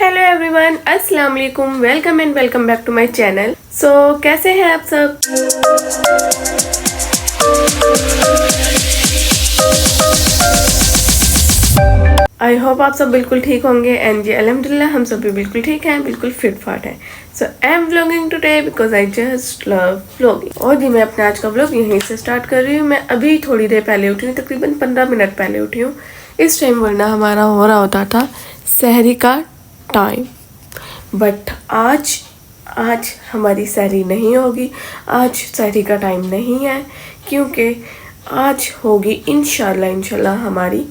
Hello everyone, अस्सलाम वालेकुम। Welcome back to my channel. कैसे हैं आप सब? आई होप आप सब बिल्कुल ठीक होंगे। एंड जी अल्हम्दुलिल्लाह हम सब भी बिल्कुल ठीक हैं, बिल्कुल फिट फाट हैं। I am vlogging today because I just love vlogging. और जी मैं अपना आज का व्लॉग यहीं से स्टार्ट कर रही हूँ। मैं अभी थोड़ी देर पहले उठी हूँ, तकरीबन 15 मिनट पहले उठी हूँ। इस टाइम वरना हमारा हो रहा होता था सहरी का टाइम, बट आज हमारी सहरी नहीं होगी। आज सहरी का टाइम नहीं है क्योंकि आज होगी इंशाल्लाह हमारी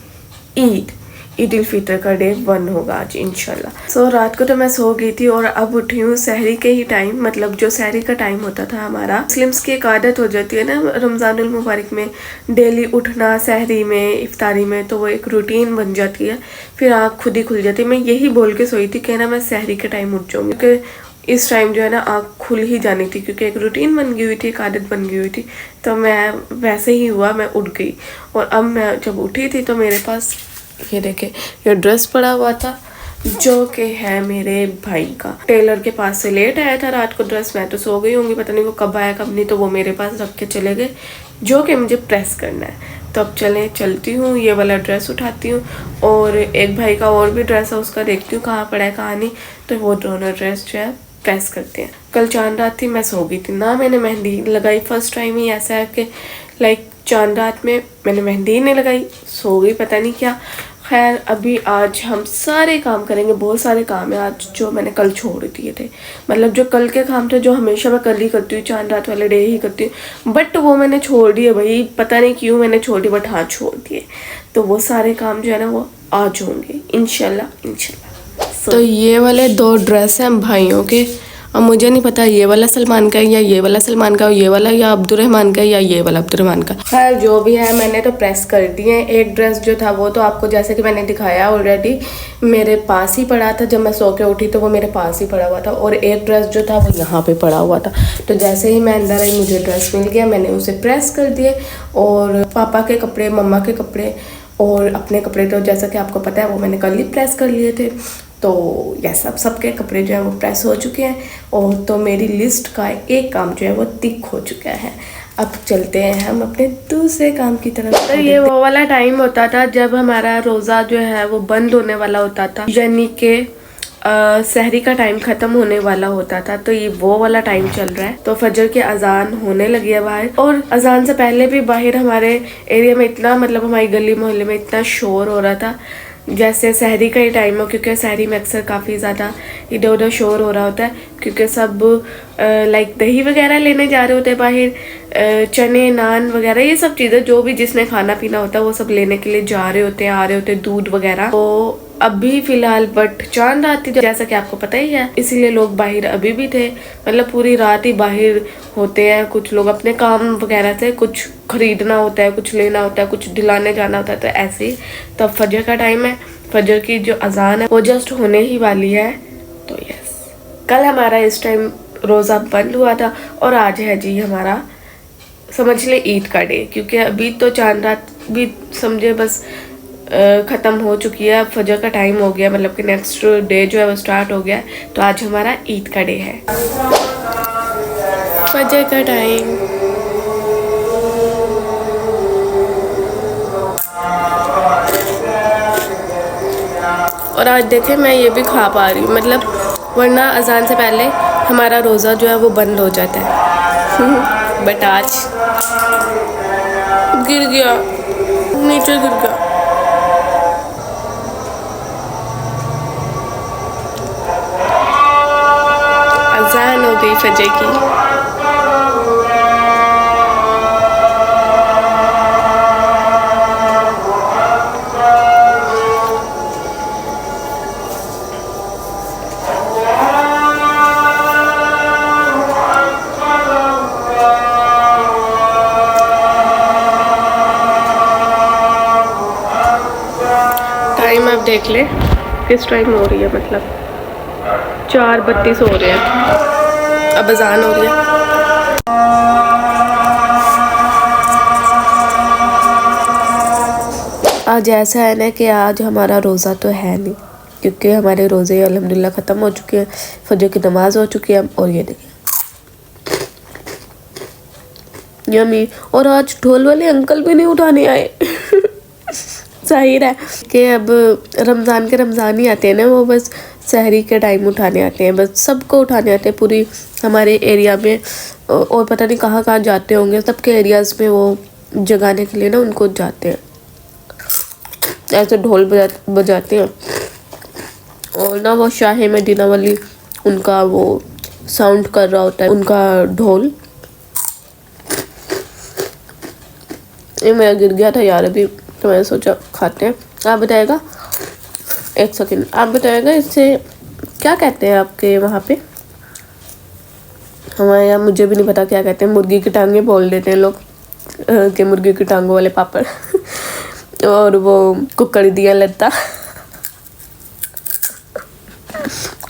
ईद उल फितर का डे 1 होगा आज इंशाल्लाह। रात को तो मैं सो गई थी और अब उठी हूँ सहरी के ही टाइम, मतलब जो सहरी का टाइम होता था हमारा। मुस्लिम्स की एक आदत हो जाती है ना रमज़ानुल मुबारक में डेली उठना, सहरी में इफ्तारी में, तो वो एक रूटीन बन जाती है, फिर आँख खुद ही खुल जाती है। मैं यही बोल के सोई थी कि ना मैं सहरी के टाइम उठ जाऊँगी, क्योंकि इस टाइम जो है ना आँख खुल ही जानी थी, क्योंकि एक रूटीन बन गई हुई थी, एक आदत बन गई हुई थी। तो मैं वैसे ही हुआ, मैं उठ गई। और अब मैं जब उठी थी तो मेरे पास ये देखे ये ड्रेस पड़ा हुआ था जो कि है मेरे भाई का। टेलर के पास से लेट आया था रात को ड्रेस। मैं तो सो गई होंगी, पता नहीं वो कब आया कब नहीं, तो वो मेरे पास रख के चले गए, जो कि मुझे प्रेस करना है। तो अब चलती हूँ, ये वाला ड्रेस उठाती हूँ और एक भाई का और भी ड्रेस है, उसका देखती हूँ कहाँ पड़ा है कहाँ नहीं, तो वो दोनों ड्रेस जो है प्रेस करते हैं। कल चांद रात थी, मैं सो गई थी ना, मैंने मेहंदी लगाई। फर्स्ट टाइम ही ऐसा है कि लाइक चांद रात में मैंने मेहंदी नहीं लगाई, सो गई, पता नहीं क्या। खैर अभी आज हम सारे काम करेंगे, बहुत सारे काम है आज जो मैंने कल छोड़ दिए थे। मतलब जो कल के काम थे जो हमेशा मैं कल ही करती हूँ, चांद रात वाले डे ही करती हूँ, बट वो मैंने छोड़ दिए भाई, पता नहीं क्यों मैंने छोड़ दिए, बट हाँ छोड़ दिए। तो वो सारे काम जो है ना वो आज होंगे इंशाल्लाह। तो ये वाले 2 ड्रेस हैं भाइयों के। अब मुझे नहीं पता ये वाला सलमान का है या ये वाला सलमान का, ये वाला या अब्दुर्रहमान का या ये वाला अब्दुर्रहमान का। खैर जो भी है मैंने तो प्रेस कर दिए हैं। एक ड्रेस जो था वो तो आपको जैसे कि मैंने दिखाया ऑलरेडी, मेरे पास ही पड़ा था। जब मैं सो के उठी तो वो मेरे पास ही पड़ा हुआ था, और एक ड्रेस जो था वो यहाँ पे पड़ा हुआ था। तो जैसे ही मैं अंदर आई मुझे ड्रेस मिल गया, मैंने उसे प्रेस कर दिए। और पापा के कपड़े, मम्मा के कपड़े और अपने कपड़े तो जैसा कि आपको पता है वो मैंने कल ही प्रेस कर लिए थे। तो यह सबके कपड़े जो है वो प्रेस हो चुके हैं। और तो मेरी लिस्ट का एक काम जो है वो टिक हो चुका है। अब चलते हैं हम अपने दूसरे काम की तरफ। तो ये वो वाला टाइम होता था जब हमारा रोज़ा जो है वो बंद होने वाला होता था, यानी कि सहरी का टाइम ख़त्म होने वाला होता था। तो ये वो वाला टाइम चल रहा है। तो फजर की अजान होने लगी है बाहर, और अजान से पहले भी बाहर हमारे एरिया में इतना, मतलब हमारी गली मोहल्ले में इतना शोर हो रहा था जैसे सहरी का ही टाइम हो, क्योंकि सहरी में अक्सर काफ़ी ज़्यादा इधर उधर शोर हो रहा होता है, क्योंकि सब लाइक दही वगैरह लेने जा रहे होते हैं बाहर, चने नान वगैरह ये सब चीज़ें जो भी जिसने खाना पीना होता है वो सब लेने के लिए जा रहे होते हैं, आ रहे होते हैं, दूध वगैरह। तो अभी फिलहाल बट चांद रात थी जैसा कि आपको पता ही है, इसीलिए लोग बाहर अभी भी थे, मतलब पूरी रात ही बाहर होते हैं। कुछ लोग अपने काम वगैरह से, कुछ खरीदना होता है, कुछ लेना होता है, कुछ दिलाने जाना होता है, तो ऐसे ही। तो अब फजर का टाइम है, फजर की जो अजान है वो जस्ट होने ही वाली है। तो यस, कल हमारा इस टाइम रोज़ा बंद हुआ था और आज है जी हमारा समझ ले ईद का डे, क्योंकि अभी तो चांद रात भी समझे बस ख़त्म हो चुकी है। फजर का टाइम हो गया, मतलब कि नेक्स्ट डे जो है वो स्टार्ट हो गया। तो आज हमारा ईद का डे है, फजर का टाइम। और आज देखें मैं ये भी खा पा रही हूँ, मतलब वरना अजान से पहले हमारा रोज़ा जो है वो बंद हो जाता है बट आज गिर गया, नीचे गिर गया। अजान हो गई फजर की। टाइम आप देख ले किस टाइम हो रही है, मतलब 4:32 हो रहे हैं, अब अजान हो रही है। आज ऐसा है ना कि आज हमारा रोज़ा तो है नहीं, क्योंकि हमारे रोज़े अल्हम्दुलिल्लाह ख़त्म हो चुके हैं, फजर की नमाज़ हो चुकी है। और ये देखिए यम्मी। और आज ढोल वाले अंकल भी नहीं उठाने आए जाहिर है कि अब रमज़ान ही आते हैं ना, वो बस सहरी के टाइम उठाने आते हैं, बस सबको उठाने आते हैं पूरी हमारे एरिया में। और पता नहीं कहाँ कहाँ जाते होंगे, सबके एरियाज़ में वो जगाने के लिए ना उनको जाते हैं, ऐसे ढोल बजाते हैं। और ना वो शाही मदीना वाली उनका वो साउंड कर रहा होता है, उनका ढोल। ये मेरा गिर गया था यार अभी, तो मैंने सोचा खाते हैं। आप बताएगा, एक सेकेंड, आप बताएगा इसे क्या कहते हैं आपके वहाँ पे? हमारे यहाँ मुझे भी नहीं पता क्या कहते हैं। मुर्गी की टांगें बोल देते हैं लोग कि मुर्गी की टांगों वाले पापड़ और वो कुकड़ दिया लता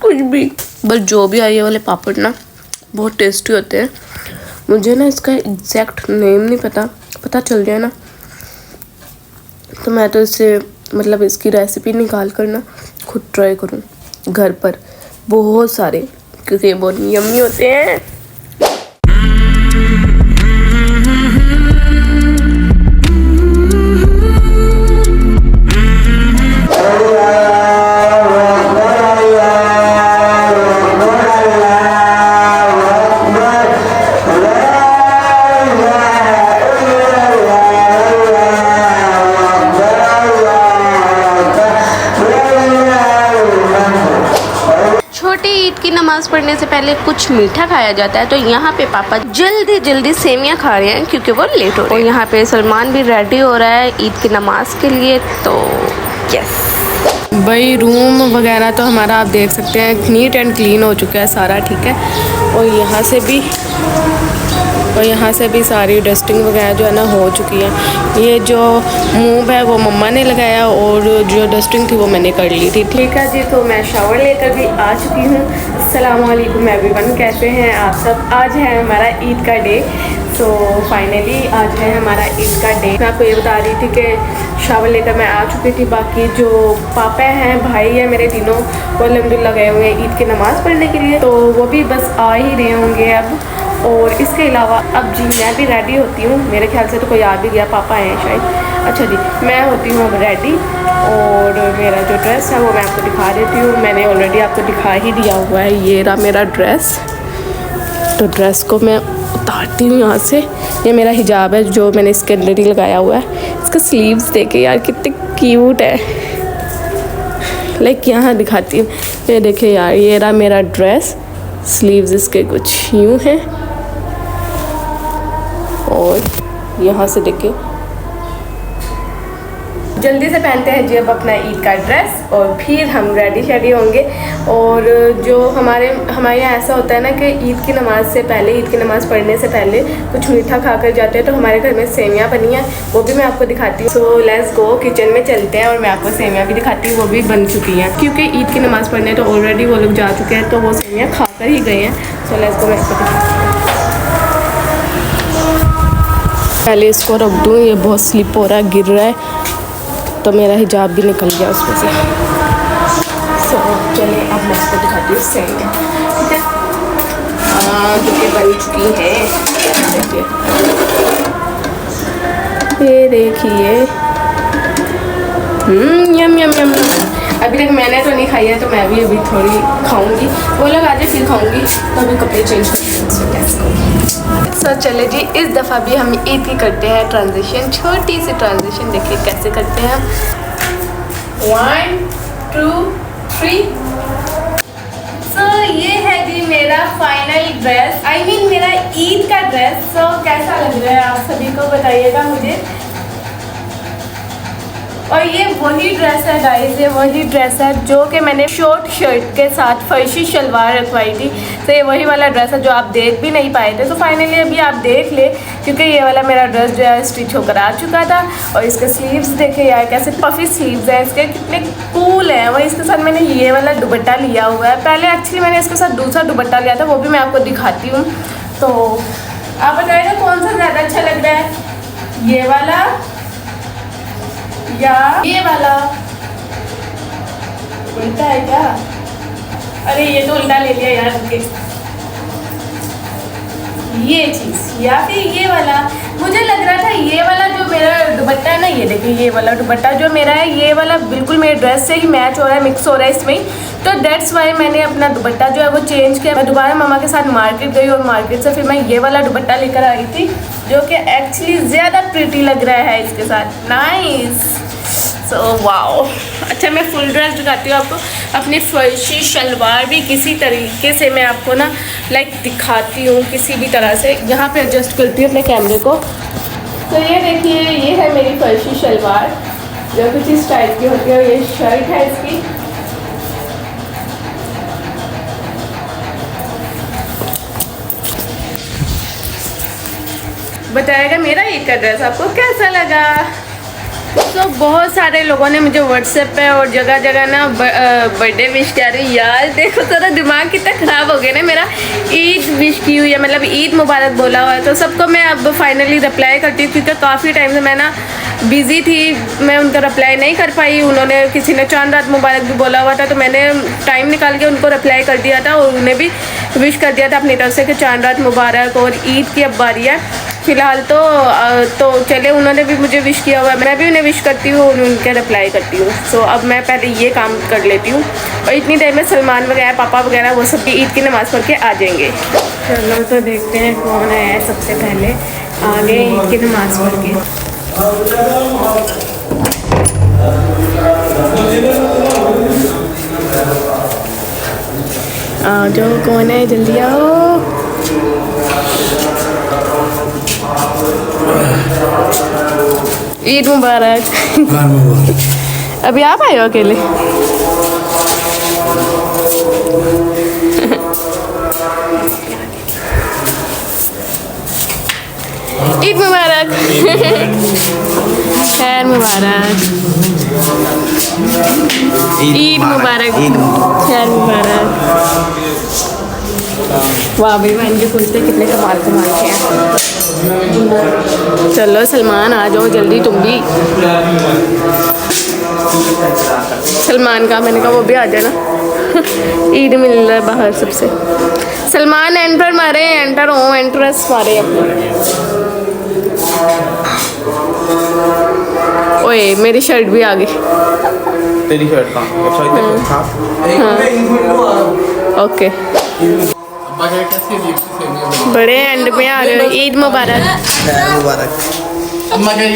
कुछ भी, बस जो भी आई ये वाले पापड़ ना बहुत टेस्टी होते हैं। मुझे ना इसका एग्जैक्ट नेम नहीं पता चल जाए ना तो मैं तो इसे मतलब इसकी रेसिपी निकाल कर ना खुद ट्राई करूँ घर पर बहुत सारे, क्योंकि ये बहुत यम्मी होते हैं। नमाज पढ़ने से पहले कुछ मीठा खाया जाता है, तो यहाँ पे पापा जल्दी सेमियाँ खा रहे हैं क्योंकि वो लेट हो रहे हैं। और यहाँ पे सलमान भी रेडी हो रहा है ईद की नमाज के लिए। तो यस भाई, रूम वगैरह तो हमारा आप देख सकते हैं नीट एंड क्लीन हो चुका है सारा, ठीक है। और यहाँ से भी सारी डस्टिंग वगैरह जो है ना हो चुकी है। ये जो मूव है वो मम्मा ने लगाया और जो डस्टिंग थी वो मैंने कर ली थी, ठीक है जी। तो मैं शावर लेकर भी आ चुकी हूँ। अस्सलाम वालेकुम एवरीवन, कैसे हैं आप सब? आज है हमारा ईद का डे। तो फाइनली आज है हमारा ईद का डे। मैं आपको ये बता रही थी कि शावर लेकर मैं आ चुकी थी। बाकी जो पापा हैं, भाई है मेरे तीनों, वो अल्हम्दुलिल्लाह गए हुए हैं ईद की नमाज़ पढ़ने के लिए, तो वो भी बस आ ही रहे होंगे अब। और इसके अलावा अब जी मैं भी रेडी होती हूँ, मेरे ख्याल से तो कोई आ भी गया, पापा हैं शायद। अच्छा जी, मैं होती हूँ अब रेडी और मेरा जो ड्रेस है वो मैं आपको दिखा देती हूँ। मैंने ऑलरेडी आपको दिखा ही दिया हुआ है, ये रहा मेरा ड्रेस। तो ड्रेस को मैं उतारती हूँ यहाँ से। ये मेरा हिजाब है जो मैंने इसके अंदर ही लगाया हुआ है। इसका स्लीव्स देखे यार कितने क्यूट है, लाइक यहाँ दिखाती हूँ, ये देखे यार, ये रहा मेरा ड्रेस। स्लीव्स इसके कुछ यूँ हैं और यहाँ से देखे जल्दी से पहनते हैं जी अब अपना ईद का ड्रेस और फिर हम रेडी शेडी होंगे। और जो हमारे यहाँ ऐसा होता है ना कि ईद की नमाज़ से पहले, ईद की नमाज़ पढ़ने से पहले कुछ मीठा खा कर जाते हैं। तो हमारे घर में सेमियाँ बनी हैं, वो भी मैं आपको दिखाती हूँ। सो लेट्स गो, किचन में चलते हैं और मैं आपको सेमियाँ भी दिखाती हूँ, वो भी बन चुकी हैं क्योंकि ईद की नमाज़ पढ़ने तो ऑलरेडी वो लोग जा चुके हैं, तो वो सेमियाँ खा कर ही गए हैं। सो लेट्स गो, मैं इसको दिखाती हूँ। पहले इसको रख दूँ, ये बहुत स्लिप हो रहा है, गिर रहा है, तो मेरा हिजाब भी निकल गया उसमें से। सो चलिए अब मैं इसको दिखाती हूँ सेमियाँ, ठीक है, जो कि बन चुकी है। देखिए, ये देखिए, यम यम यम। अभी तक मैंने तो नहीं खाई है, तो मैं भी अभी थोड़ी खाऊंगी। वो लोग आज फिर खाऊंगी, तो अभी कपड़े चेंज करते सो चले जी, इस दफ़ा भी हम ईद की करते हैं ट्रांजिशन, छोटी सी ट्रांजिशन। देखिए कैसे करते हैं। 1 2 3। सो ये है जी मेरा फाइनल ड्रेस, आई मीन मेरा ईद का ड्रेस। सो कैसा लग रहा है आप सभी को बताइएगा मुझे। और ये वही ड्रेस है गाइस, ये वही ड्रेस है जो कि मैंने शॉर्ट शर्ट के साथ फर्शी शलवार रखवाई थी। तो ये वही वाला ड्रेस है जो आप देख भी नहीं पाए थे। तो फाइनली अभी आप देख ले, क्योंकि ये वाला मेरा ड्रेस जो है स्टिच होकर आ चुका था। और इसके स्लीव्स देखे यार, कैसे पफी स्लीव्स हैं इसके, कितने कूल हैं। वही इसके साथ मैंने ये वाला दुपट्टा लिया हुआ है। पहले एक्चुअली मैंने इसके साथ दूसरा दुपट्टा लिया था, वो भी मैं आपको दिखाती हूँ। तो आप बताइएगा कौन सा ज़्यादा अच्छा लग रहा है, ये वाला या ये वाला। उल्टा है क्या? अरे ये तो उल्टा ले लिया यार। ये चीज़ या फिर ये वाला, मुझे लग रहा था ये वाला जो मेरा दुपट्टा है ना, ये देखिए ये वाला दुपट्टा जो मेरा है, ये वाला बिल्कुल मेरे ड्रेस से ही मैच हो रहा है, मिक्स हो रहा है इसमें। तो दैट्स वाई मैंने अपना दुपट्टा जो है वो चेंज किया। मैं दोबारा मामा के साथ मार्केट गई और मार्केट से फिर मैं ये वाला दुपट्टा लेकर आई थी, जो कि एक्चुअली ज़्यादा प्रिटी लग रहा है इसके साथ। नाइस। So wow. अच्छा, मैं फुल ड्रेस दिखाती हूँ आपको। अपनी फर्शी शलवार भी किसी तरीके से मैं आपको ना लाइक दिखाती हूँ, किसी भी तरह से। यहाँ पे एडजस्ट करती हूँ अपने कैमरे को। तो ये देखिए, ये है मेरी फर्शी शलवार जो कुछ इस टाइप की होती है, और ये शर्ट है इसकी। बताएगा मेरा ये का ड्रेस आपको कैसा लगा। तो बहुत सारे लोगों ने मुझे व्हाट्सएप पे और जगह जगह ना बर्थडे विश कर रही। यार देखो थोड़ा दिमाग कितना ख़राब हो गया ना मेरा। ईद विश की हुई है, मतलब ईद मुबारक बोला हुआ है, तो सबको मैं अब फाइनली रिप्लाई करती हूँ, क्योंकि काफ़ी टाइम से मैं ना बिज़ी थी, मैं उनका रिप्लाई नहीं कर पाई। उन्होंने किसी ने चांद रात मुबारक भी बोला हुआ था, तो मैंने टाइम निकाल के उनको रिप्लाई कर दिया था और उन्हें भी विश कर दिया था अपनी तरफ से कि चांद रात मुबारक और ईद की अब बारी है फ़िलहाल। तो चले, उन्होंने भी मुझे विश किया हुआ है, मैं भी उन्हें विश करती हूँ और उनके रिप्लाई करती हूँ। सो अब मैं पहले ये काम कर लेती हूँ, और इतनी देर में सलमान वगैरह पापा वगैरह वो सब भी ईद की नमाज़ पढ़ के आ जाएंगे। चलो तो देखते हैं कौन है सबसे पहले आगे ईद की नमाज़ पढ़ के। आ जाओ, कौन है, जल्दी आओ। ईद मुबारक। अभी आप आए हो अकेले? ईद मुबारक। खैर मुबारक। ईद मुबारक। खैर मुबारक। वाह भाई, मैं इनके कुर्ते कितने कमाल के हैं। चलो सलमान आ जाओ जल्दी, तुम भी। सलमान का मैंने कहा वो भी आ जाए ना। ईद मिल रहा है बाहर सबसे। सलमान एंटर मारे, एंटर हो, एंट्रेंस मारे अपने। ओए मेरी शर्ट भी आ गई। तेरी शर्ट कहाँ? ओके, बड़े एंड में आ रहे हो। ईद मुबारक। मुबारक। अम्मा क्या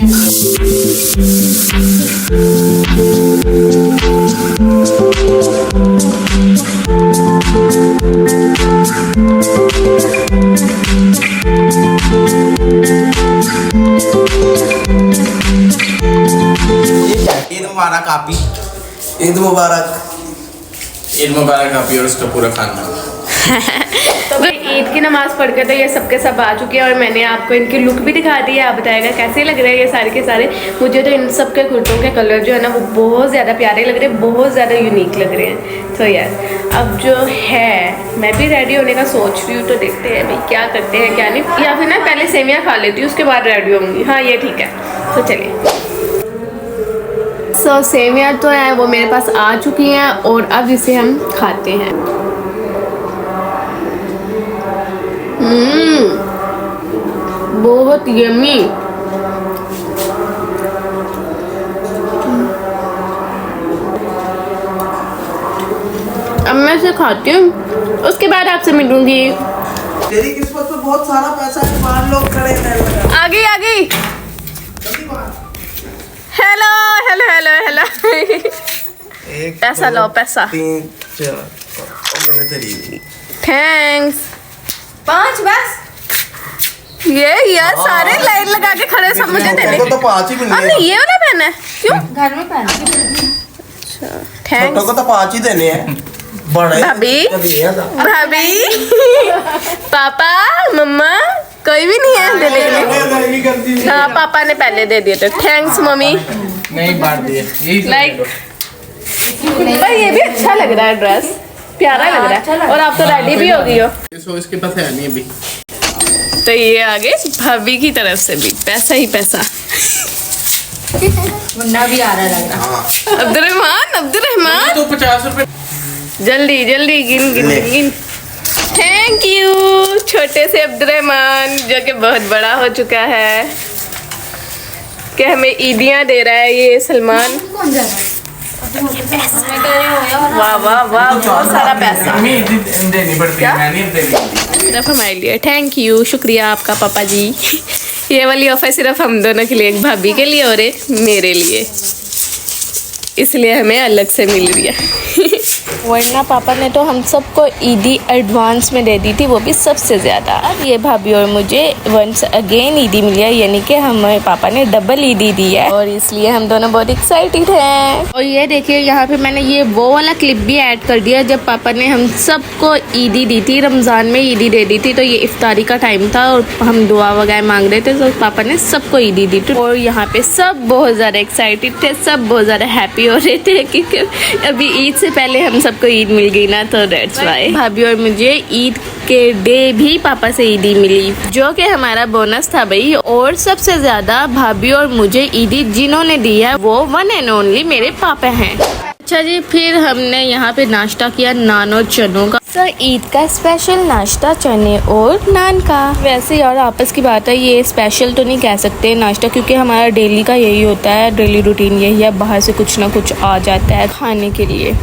ईद मुबारक आपी। ईद मुबारक। ईद मुबारक आपी और उसका पूरा खाना। तो भाई ईद की नमाज़ पढ़ के तो ये सबके सब आ चुके हैं, और मैंने आपको इनकी लुक भी दिखा दी है। आप बताएगा कैसे लग रहे हैं ये सारे के सारे। मुझे तो इन सब के कुर्तों के कलर जो है ना वो बहुत ज़्यादा प्यारे लग रहे हैं, बहुत ज़्यादा यूनिक लग रहे हैं। तो यार अब जो है मैं भी रेडी होने का सोच रही हूँ, तो देखते हैं भाई क्या करते हैं क्या नहीं। या फिर ना पहले सेवियाँ खा लेती हूँ, उसके बाद रेडी होंगी। हाँ ये ठीक है, तो चलिए। सो सेवियाँ तो है वो मेरे पास आ चुकी हैं, और अब इसे हम खाते हैं। बहुत यम्मी। अब मैं इसे खाती हूँ, उसके बाद आपसे मिलूंगी। तेरी किस्मत में बहुत सारा पैसा है, बाहर लोग खड़े हैं। आ गई। Hello hello hello hello. पैसा लो, पैसा। 3 4 थैंक्स। 5 बस। ये यार सारे लाइन लगा के खड़े, सब मुझे दे दे। तो 5 ही मिलने। हमने ये वाला पहना है क्यों? घर में पहन। अच्छा थैंक्स। थैंक्स को तो 5 ही देने हैं। बड़े भाभी पापा मम्मा कोई भी नहीं है देने के लिए। हाँ पापा ने पहले दे दिए थे। Thanks mummy. नहीं बांट दिए लाइक पर ये भी अच्छा लग रहा है, ड्रेस प्यारा लग रहा है, और आप तो रेडी भी हो गई हो। इसके पास है नहीं अभी। तो ये आगे भाभी की तरफ से भी पैसा ही पैसा। मुन्ना भी आ रहा लग रहा। हाँ अब्दुलरहमान तो 50 रुपए जल्दी जल्दी गिन गिन ले। गिन। थैंक यू छोटे से अब्दुलरहमान जो कि बहुत बड़ा हो चुका है कि हमें ईदियाँ दे रहा है ये सलमान। कौन जा रहा है? वाह वाह वाह बहुत सारा पैसा देनी पड़ती क्या? है, मैं नहीं देनी। सिर्फ हमारे लिए। थैंक यू शुक्रिया आपका पापा जी। ये वाली ऑफर सिर्फ हम दोनों के लिए, एक भाभी के लिए और एक मेरे लिए, इसलिए हमें अलग से मिल रही है। वरना पापा ने तो हम सबको ईदी एडवांस में दे दी थी, वो भी सबसे ज़्यादा। अब ये भाभी और मुझे वंस अगेन ईदी मिली है, यानी कि हमें पापा ने डबल ईदी दी है और इसलिए हम दोनों बहुत एक्साइटेड हैं। और ये देखिए यहाँ पे मैंने ये वो वाला क्लिप भी ऐड कर दिया जब पापा ने हम सबको ईदी दी थी, रमज़ान में ईदी दे दी थी। तो ये इफ्तारी का टाइम था और हम दुआ वगैरह मांग रहे थे, तो पापा ने सबको ईदी दी थी। और यहाँ पे सब बहुत ज़्यादा एक्साइटेड थे, सब बहुत ज़्यादा हैप्पी हो रहे थे क्योंकि अभी ईद से पहले हम सबको ईद मिल गई ना, तो दैट्स व्हाई। भाभी और मुझे ईद के डे भी पापा से ईदी मिली, जो कि हमारा बोनस था भाई। और सबसे ज्यादा भाभी और मुझे ईदी जिन्होंने दी है वो वन एंड ओनली मेरे पापा हैं। अच्छा जी, फिर हमने यहाँ पे नाश्ता किया नान और चनों का। सर ईद का स्पेशल नाश्ता चने और नान का। वैसे यार आपस की बात है, ये स्पेशल तो नहीं कह सकते नाश्ता, क्योंकि हमारा डेली का यही होता है, डेली रूटीन यही है, बाहर से कुछ ना कुछ आ जाता है खाने के लिए।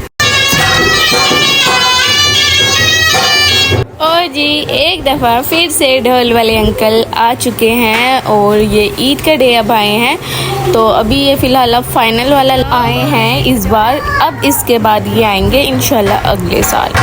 और जी एक दफ़ा फिर से ढोल वाले अंकल आ चुके हैं और ये ईद के डे अब आए हैं। तो अभी ये फ़िलहाल अब फाइनल वाला आए हैं इस बार, अब इसके बाद ये आएंगे इंशाल्लाह अगले साल।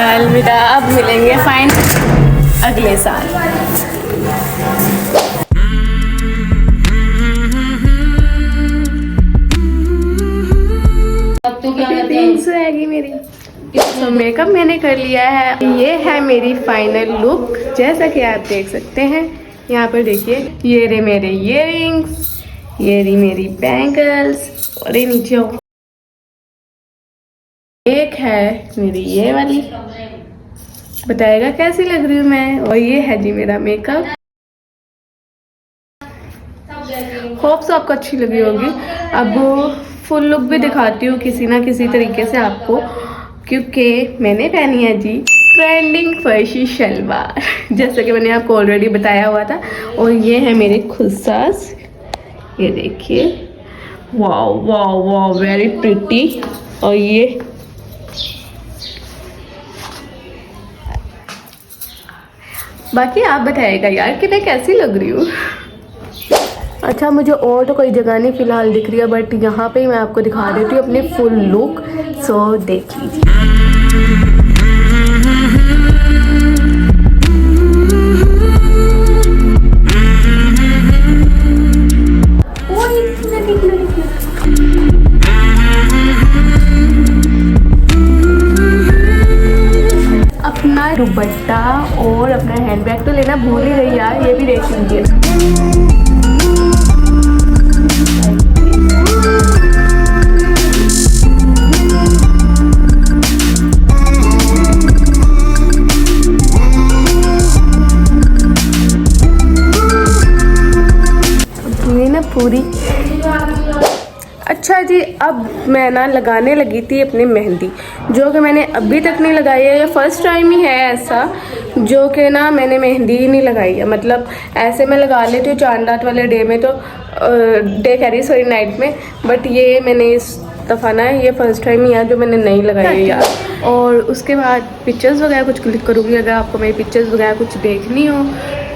अलविदा, अब मिलेंगे फाइन अगले साल। अब तो क्या करते हैं? आएगी मेरी। तो मेकअप मैंने कर लिया है, ये है मेरी फाइनल लुक, जैसा कि आप देख सकते हैं। यहाँ पर देखिए, ये रहे मेरे इयररिंग्स, ये रही मेरी बैंगल्स और ये नीचे एक है मेरी ये वाली, बताएगा कैसी लग रही हूँ मैं। और ये है जी मेरा मेकअप, होप सो आपको अच्छी लगी होगी। अब फुल लुक भी दिखाती हूँ किसी ना किसी तरीके से आपको, क्योंकि मैंने पहनी है जी ट्रेंडिंग फर्शी शलवार, जैसा कि मैंने आपको ऑलरेडी बताया हुआ था। और ये है मेरे खुलसास, ये देखिए, wow wow wow very pretty. और ये बाकी आप बताइएगा यार कि मैं कैसी लग रही हूँ। अच्छा, मुझे और तो कोई जगह नहीं फिलहाल दिख रही है, बट यहाँ पे मैं आपको दिखा देती हूँ अपनी फुल लुक, सो देख लीजिए। अपना दुपट्टा और अपना हैंडबैग तो लेना भूल ही गई यार, ये भी देख लीजिए। पूरी। अच्छा जी, अब मैं ना लगाने लगी थी अपनी मेहंदी, जो कि मैंने अभी तक नहीं लगाई है, ये फर्स्ट टाइम ही है ऐसा जो कि ना मैंने मेहंदी ही नहीं लगाई है। मतलब ऐसे मैं लगा लेती हूँ चांद रात वाले डे में, तो डे कह रही सॉरी नाइट में, बट ये मैंने इस दफ़ा ना ये फर्स्ट टाइम ही है जो मैंने नहीं लगाई है यार। और उसके बाद पिक्चर्स वगैरह कुछ क्लिक करूँगी, अगर आपको मेरी पिक्चर्स वगैरह कुछ देखनी हो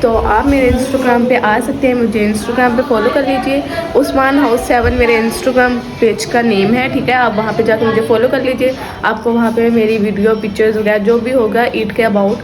तो आप मेरे इंस्टाग्राम पे आ सकते हैं, मुझे इंस्टाग्राम पे फॉलो कर लीजिए। उस्मान हाउस 7 मेरे इंस्टाग्राम पेज का नेम है, ठीक है। आप वहाँ पे जाकर मुझे फॉलो कर लीजिए, आपको वहाँ पे मेरी वीडियो पिक्चर्स वगैरह जो भी होगा ईद के अबाउट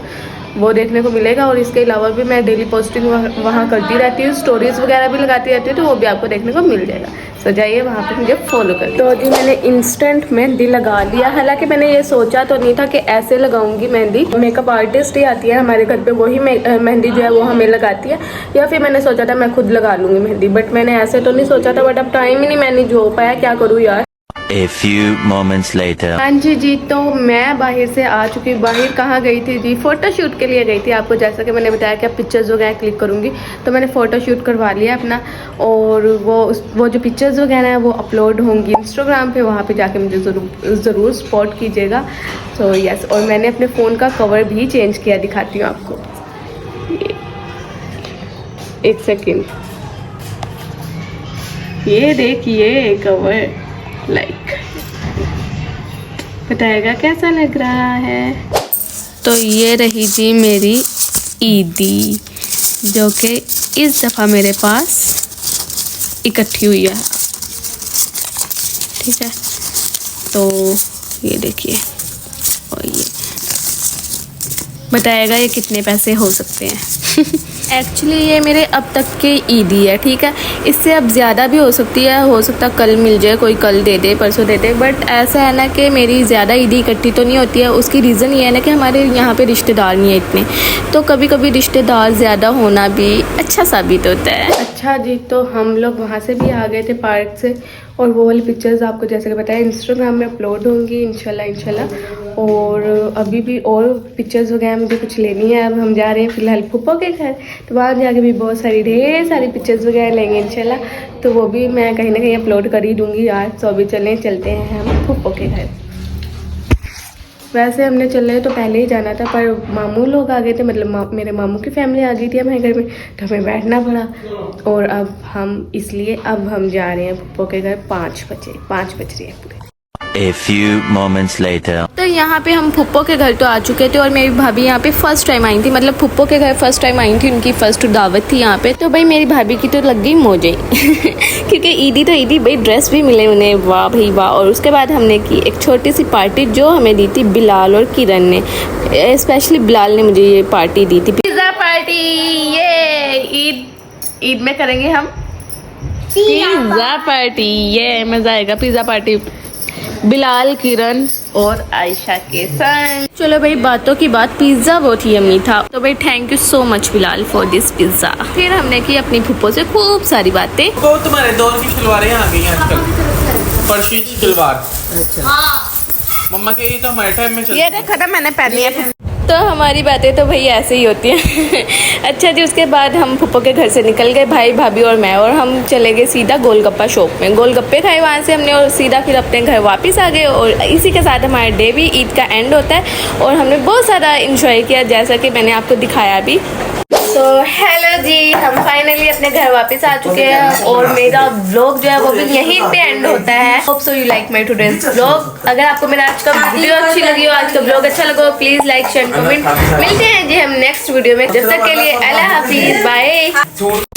वो देखने को मिलेगा। और इसके अलावा भी मैं डेली पोस्टिंग वहाँ करती रहती हूँ, स्टोरीज वगैरह भी लगाती रहती हूँ, तो वो भी आपको देखने को मिल जाएगा। तो जाइए वहाँ पे मुझे फॉलो कर। तो जी मैंने इंस्टेंट मेहंदी लगा लिया। हालांकि मैंने ये सोचा तो नहीं था कि ऐसे लगाऊंगी मेहंदी। मेकअप आर्टिस्ट ही आती है हमारे घर पे, वही मेहंदी जो है वो हमें लगाती है, या फिर मैंने सोचा था मैं खुद लगा लूँगी मेहंदी, बट मैंने ऐसे तो नहीं सोचा था। बट अब टाइम ही नहीं मैनेज हो पाया, क्या करूँ यार। A few moments later. हाँ जी, तो मैं बाहर से आ चुकी। बाहर कहाँ गई थी जी? फ़ोटो शूट के लिए गई थी। आपको जैसा कि मैंने बताया कि आप पिक्चर्स वगैरह क्लिक करूँगी, तो मैंने फ़ोटो शूट करवा लिया अपना। और वो जो पिक्चर्स वगैरह हैं वो अपलोड होंगी इंस्टाग्राम पे, वहाँ पे जाके मुझे ज़रूर सपोर्ट कीजिएगा। तो यस, और मैंने अपने फ़ोन का कवर भी चेंज किया, दिखाती हूँ आपको। एक सेकेंड, ये देखिए कवर, लाइक बताएगा कैसा लग रहा है। तो ये रही जी मेरी ईदी, जो कि इस दफ़ा मेरे पास इकट्ठी हुई है। ठीक है, तो ये देखिए, और ये बताएगा ये कितने पैसे हो सकते हैं। एक्चुअली ये मेरे अब तक की ईदी है, ठीक है। इससे अब ज़्यादा भी हो सकती है, हो सकता कल मिल जाए, कोई कल दे दे, परसों दे दे। बट ऐसा है ना कि मेरी ज़्यादा ईदी इकट्ठी तो नहीं होती है। उसकी रीज़न ये है ना कि हमारे यहाँ पे रिश्तेदार नहीं है इतने, तो कभी कभी रिश्तेदार ज़्यादा होना भी अच्छा साबित होता है। अच्छा जी, तो हम लोग वहाँ से भी आ गए थे पार्क से, और वो वाली पिक्चर्स आपको जैसे कि बताया इंस्टाग्राम में अपलोड होंगी इंशाल्लाह। और अभी भी और पिक्चर्स वगैरह मुझे कुछ लेनी है। अब हम जा रहे हैं फ़िलहाल फूफो के घर, तो वहाँ जाके भी बहुत सारी ढेर सारी पिक्चर्स वगैरह लेंगे इंशाल्लाह। तो वो भी मैं कहीं ना कहीं अपलोड कर ही दूँगी आज। तो अभी चलते हैं हम फूफो के घर। वैसे हमने चले तो पहले ही जाना था, पर मामू लोग आ गए थे, मतलब मेरे मामू की फैमिली आ गई थी हमारे घर में, तो हमें बैठना पड़ा। और अब हम जा रहे हैं पप्पो के घर 5 बज रहे हैं पूरे। A few moments later. तो यहाँ पे हम फुप्पो के घर तो आ चुके थे, और मेरी भाभी यहाँ पे फर्स्ट टाइम आई थी, मतलब फुप्पो के घर फर्स्ट टाइम आई थी, उनकी फर्स्ट दावत थी यहाँ पे। तो भाई मेरी भाभी की तो लग गई मौजें क्योंकि ईदी तो ईदी, भाई ड्रेस भी मिले उन्हें, वाह भाई वाह। और उसके बाद हमने की एक छोटी सी पार्टी जो हमें दी थी बिलाल और किरण ने, स्पेशली बिलाल ने मुझे ये पार्टी दी थी, पिज़्ज़ा पार्टी। ये ईद में करेंगे हम पिज़्ज़ा पार्टी, ये मज़ा आएगा। पिज़्ज़ा पार्टी बिलाल, किरण और आयशा के संग। चलो भाई, बातों की बात, पिज़्ज़ा बहुत ही यम्मी था। तो भाई thank you so much Bilal for this pizza. फिर हमने की अपनी फुप्पो से खूब सारी बातें। तो तुम्हारे दौर की शलवारें आ गई हैं आजकल, फर्शी शलवार। अच्छा, मम्मा के ये तो हमारे टाइम में चलती। ये देखो ना, मैंने पहनी है। तो हमारी बातें तो भाई ऐसे ही होती हैं। अच्छा जी, उसके बाद हम फुप्पो के घर से निकल गए, भाई भाभी और मैं, और हम चले गए सीधा गोलगप्पा शॉप में। गोलगप्पे खाए वहाँ से हमने, और सीधा फिर अपने घर वापस आ गए। और इसी के साथ हमारा डे भी, ईद का एंड होता है, और हमने बहुत सारा इंजॉय किया, जैसा कि मैंने आपको दिखाया भी। तो हेलो जी, हम फाइनली अपने घर वापस आ चुके हैं, और मेरा व्लॉग जो है वो भी यहीं पे एंड होता है। Hope so you like my today's vlog. अगर आपको मेरा आज का वीडियो अच्छी लगी हो, आज का व्लॉग अच्छा लगा हो, प्लीज लाइक शेयर कमेंट। मिलते हैं जी हम नेक्स्ट वीडियो में, जब तक के लिए अल्लाह हाफिज, बाय।